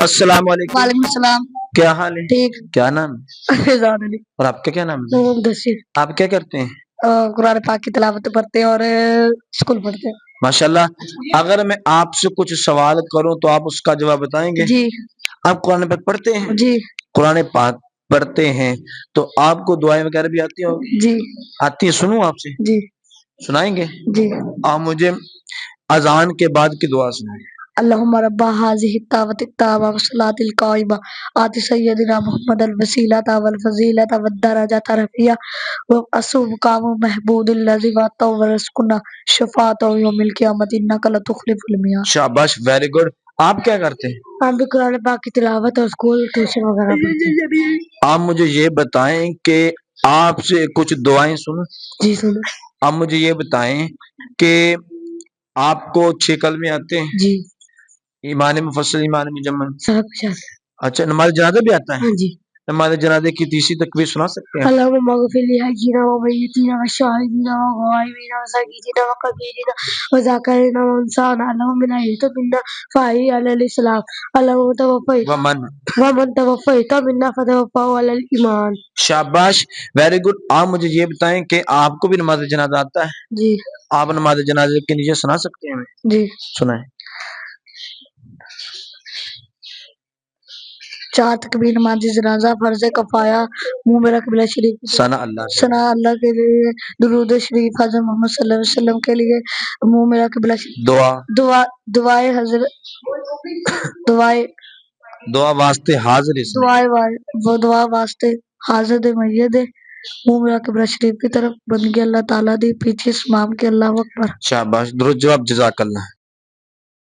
السلام علیکم، وعلیکم السلام. کیا حال ہے؟ ٹھیک. کیا نام ہے؟ فیضان علی. اور آپ کا کیا نام ہے؟ مدثر. آپ کیا کرتے ہیں؟ قرآن پاک کی تلاوت پڑھتے ہیں اور اسکول پڑھتے ہیں. ماشاءاللہ. اگر میں آپ سے کچھ سوال کروں تو آپ اس کا جواب بتائیں گے؟ جی. آپ قرآن پاک پڑھتے ہیں؟ جی. قرآن پاک پڑھتے ہیں تو آپ کو دعائیں وغیرہ بھی آتی ہوگی؟ جی. آتی ہیں. سنوں آپ سے؟ جی. سنائیں گے؟ جی. آپ مجھے اذان کے بعد کی دعا سنائیں. اللہم رب هذه الدعوة التامة والصلاة القائمة آت سیدنا محمد الوسیلۃ والفضیلۃ والدرجۃ الرفیعۃ وابعثہ مقام محمود الذی وعدتہ وارزقنا شفاعتہ یوم القیامۃ انک لا تخلف الميعاد. شاباش، ویری گڈ. آپ کیا کرتے ہیں؟ ہم بھی قرآن پاک کی تلاوت اور اسکول ٹیوشن وغیرہ پڑھتے ہیں. آپ مجھے یہ بتائیں کہ آپ سے کچھ دعائیں سنوں. جی سنو. آپ مجھے یہ بتائیں کہ آپ کو 6 کلمے آتے ہیں؟ جی. ایمان مفصل، ایمان مجمل، سب کچھ آتا ہے. اچھا. نماز جنازہ بھی آتا ہے؟ ہاں جی. نماز جنازے کی تیسری تکبیر سنا سکتے ہیں؟ اللہم اغفر لحینا ومیتینا وشاہدینا وغائبینا وساکتینا وکبیرنا وذاکرنا وانسانا. اللہم من احییت منا فاحیہ علی الاسلام ومن توفیت منا فتوفہ علی الایمان. شاباش، ویری گڈ. آپ مجھے یہ بتائیں کہ آپ کو بھی نماز جنازہ آتا ہے؟ جی. آپ نماز جنازے کے نیچے سنا سکتے ہیں؟ جی. سنائیں. 4 تکبیر نماز جنازہ فرض کفایہ منہ میں قبلہ شریف ثنا اللہ سے. ثنا اللہ کے لیے درود شریف حضرت محمد صلی اللہ علیہ وسلم کے لیے منہ میرا قبلہ دعا دعائے حضرت دعا واسطے حاضر اس میں. وہ دعا واسطے حاضر دے میت دے منہ میرا قبلہ شریف کی طرف بن گیا اللہ تعالیٰ دی پیچھے اسمام کے. اللہ اکبر. شاباش، درود جواب. جزاک اللہ.